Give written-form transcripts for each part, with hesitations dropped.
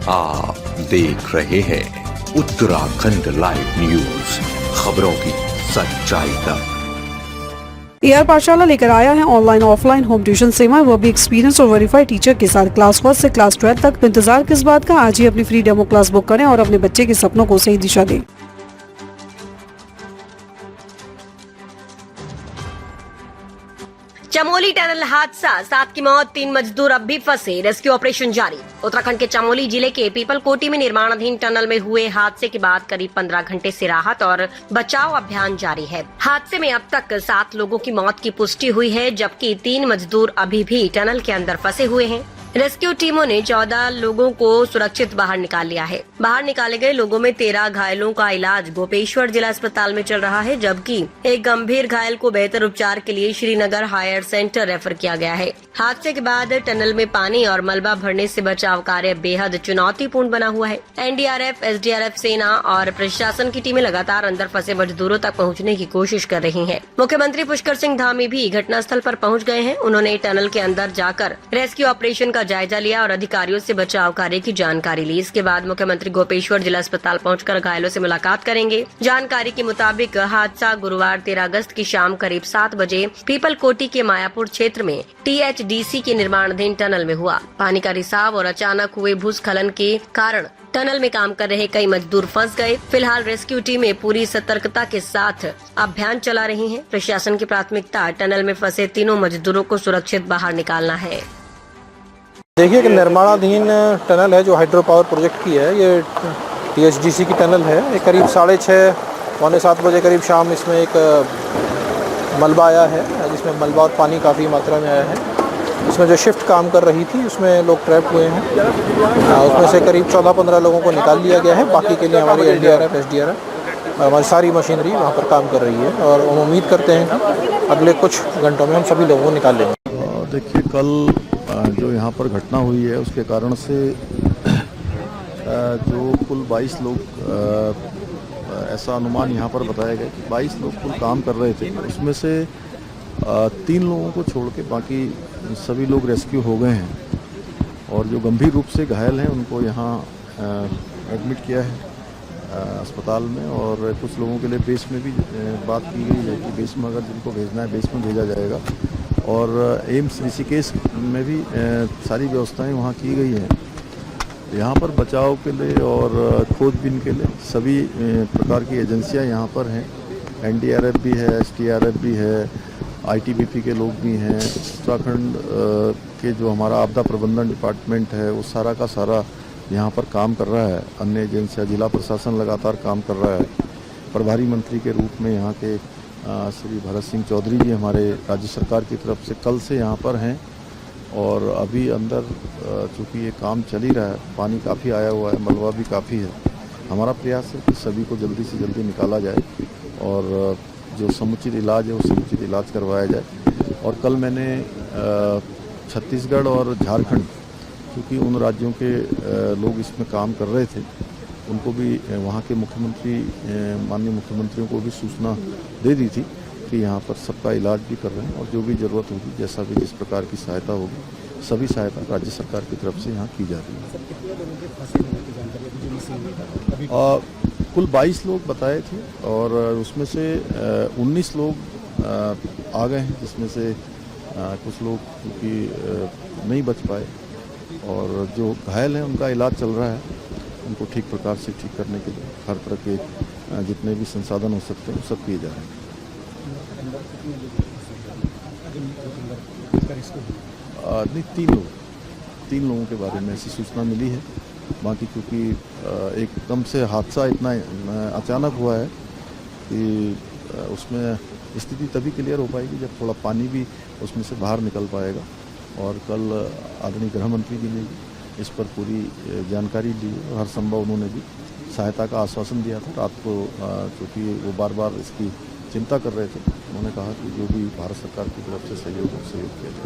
आप देख रहे हैं उत्तराखंड लाइव न्यूज, खबरों की सच्चाई तक। AR पाठशाला लेकर आया है ऑनलाइन ऑफलाइन होम ट्यूशन सेवा, वो भी एक्सपीरियंस और वेरीफाइड टीचर के साथ। क्लास 1 से क्लास 12 तक। इंतजार किस बात का, आज ही अपनी फ्री डेमो क्लास बुक करें और अपने बच्चे के सपनों को सही दिशा दें। चमोली टनल हादसा, 7 की मौत, 3 मजदूर अब भी फंसे, रेस्क्यू ऑपरेशन जारी। उत्तराखंड के चमोली जिले के पीपलकोटी में निर्माणाधीन टनल में हुए हादसे के बाद करीब 15 घंटे से राहत और बचाव अभियान जारी है। हादसे में अब तक 7 लोगों की मौत की पुष्टि हुई है, जबकि 3 मजदूर अभी भी टनल के अंदर फंसे हुए हैं। रेस्क्यू टीमों ने 14 लोगों को सुरक्षित बाहर निकाल लिया है। बाहर निकाले गए लोगों में 13 घायलों का इलाज गोपेश्वर जिला अस्पताल में चल रहा है, जबकि एक गंभीर घायल को बेहतर उपचार के लिए श्रीनगर हायर सेंटर रेफर किया गया है। हादसे के बाद टनल में पानी और मलबा भरने से बचाव कार्य बेहद चुनौतीपूर्ण बना हुआ है। NDRF, SDRF, सेना और प्रशासन की टीमें लगातार अंदर फंसे मजदूरों तक पहुँचने की कोशिश कर रही है। मुख्यमंत्री पुष्कर सिंह धामी भी घटनास्थल पर पहुँच गए हैं। उन्होंने टनल के अंदर जाकर रेस्क्यू ऑपरेशन का जायजा लिया और अधिकारियों से बचाव कार्य की जानकारी ली। इसके बाद मुख्यमंत्री गोपेश्वर जिला अस्पताल पहुंचकर घायलों से मुलाकात करेंगे। जानकारी के मुताबिक हादसा गुरुवार 13 अगस्त की शाम करीब 7 बजे पीपलकोटी के मायापुर क्षेत्र में THDC के निर्माणाधीन टनल में हुआ। पानी का रिसाव और अचानक हुए भूस्खलन के कारण टनल में काम कर रहे कई मजदूर फंस गए। फिलहाल रेस्क्यू टीमें पूरी सतर्कता के साथ अभियान चला रही हैं। प्रशासन की प्राथमिकता टनल में फंसे तीनों मजदूरों को सुरक्षित बाहर निकालना है। देखिए कि निर्माणाधीन टनल है जो हाइड्रो पावर प्रोजेक्ट की है, ये THDC की टनल है। ये करीब 6:30 पौने 7 बजे करीब शाम इसमें एक मलबा आया है, जिसमें मलबा और पानी काफ़ी मात्रा में आया है। इसमें जो शिफ्ट काम कर रही थी उसमें लोग ट्रैप हुए हैं। उसमें से करीब 14-15 लोगों को निकाल लिया गया है। बाकी के लिए हमारी NDRF, SDRF, हमारी सारी मशीनरी वहाँ पर काम कर रही है और हम उम्मीद करते हैं कि अगले कुछ घंटों में हम सभी लोगों को निकाल लेंगे। देखिए, कल जो यहाँ पर घटना हुई है उसके कारण से जो कुल 22 लोग, ऐसा अनुमान यहाँ पर बताया गया कि 22 लोग कुल काम कर रहे थे। उसमें से 3 लोगों को छोड़ के बाकी सभी लोग रेस्क्यू हो गए हैं और जो गंभीर रूप से घायल हैं उनको यहाँ एडमिट किया है अस्पताल में। और कुछ लोगों के लिए बेस में भी बात की गई है कि बेस में अगर जिनको भेजना है बेस में भेजा जाएगा। और एम्स ऋषिकेश में भी सारी व्यवस्थाएं वहाँ की गई हैं। यहाँ पर बचाव के लिए और खोजबीन के लिए सभी प्रकार की एजेंसियाँ यहाँ पर हैं। NDRF भी है, SDRF भी है, ITBP के लोग भी हैं। उत्तराखंड के जो हमारा आपदा प्रबंधन डिपार्टमेंट है वो सारा का सारा यहाँ पर काम कर रहा है। अन्य एजेंसियाँ, जिला प्रशासन लगातार काम कर रहा है। प्रभारी मंत्री के रूप में यहाँ के श्री भरत सिंह चौधरी जी हमारे राज्य सरकार की तरफ से कल से यहाँ पर हैं। और अभी अंदर चूँकि ये काम चल ही रहा है, पानी काफ़ी आया हुआ है, मलबा भी काफ़ी है। हमारा प्रयास है कि सभी को जल्दी से जल्दी निकाला जाए और जो समुचित इलाज है वो समुचित इलाज करवाया जाए। और कल मैंने छत्तीसगढ़ और झारखंड, क्योंकि उन राज्यों के लोग इसमें काम कर रहे थे, उनको भी वहाँ के मुख्यमंत्री, माननीय मुख्यमंत्रियों को भी सूचना दे दी थी कि यहाँ पर सबका इलाज भी कर रहे हैं और जो भी ज़रूरत होगी, जैसा भी जिस प्रकार की सहायता होगी, सभी सहायता राज्य सरकार की तरफ से यहाँ की जा रही है। कुल 22 लोग बताए थे और उसमें से 19 लोग आ गए हैं, जिसमें से कुछ लोग क्योंकि नहीं बच पाए और जो घायल हैं उनका इलाज चल रहा है। उनको ठीक प्रकार से ठीक करने के लिए हर तरह के जितने भी संसाधन हो सकते हैं वो सब किए जा रहे हैं। नहीं, 3 लोगों के बारे में ऐसी सूचना मिली है। बाकी क्योंकि एकदम से हादसा इतना अचानक हुआ है कि उसमें स्थिति तभी क्लियर हो पाएगी जब थोड़ा पानी भी उसमें से बाहर निकल पाएगा। और कल आदरणीय गृह मंत्री जी ने इस पर पूरी जानकारी ली और हर संभव उन्होंने भी सहायता का आश्वासन दिया था। रात को क्योंकि वो बार बार इसकी चिंता कर रहे थे, उन्होंने कहा कि जो भी भारत सरकार की तरफ से सहयोग किया जाए।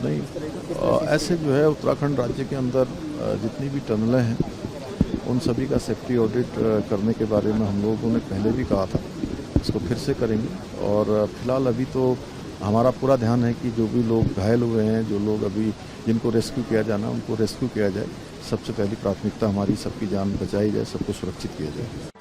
नहीं, ऐसे जो है उत्तराखंड राज्य के अंदर जितनी भी टनलें हैं उन सभी का सेफ्टी ऑडिट करने के बारे में हम लोगों ने पहले भी कहा था इसको फिर से करेंगे। और फिलहाल अभी तो हमारा पूरा ध्यान है कि जो भी लोग घायल हुए हैं, जो लोग अभी जिनको रेस्क्यू किया जाना उनको रेस्क्यू किया जाए। सबसे पहली प्राथमिकता हमारी सबकी जान बचाई जाए, सबको सुरक्षित किया जाए।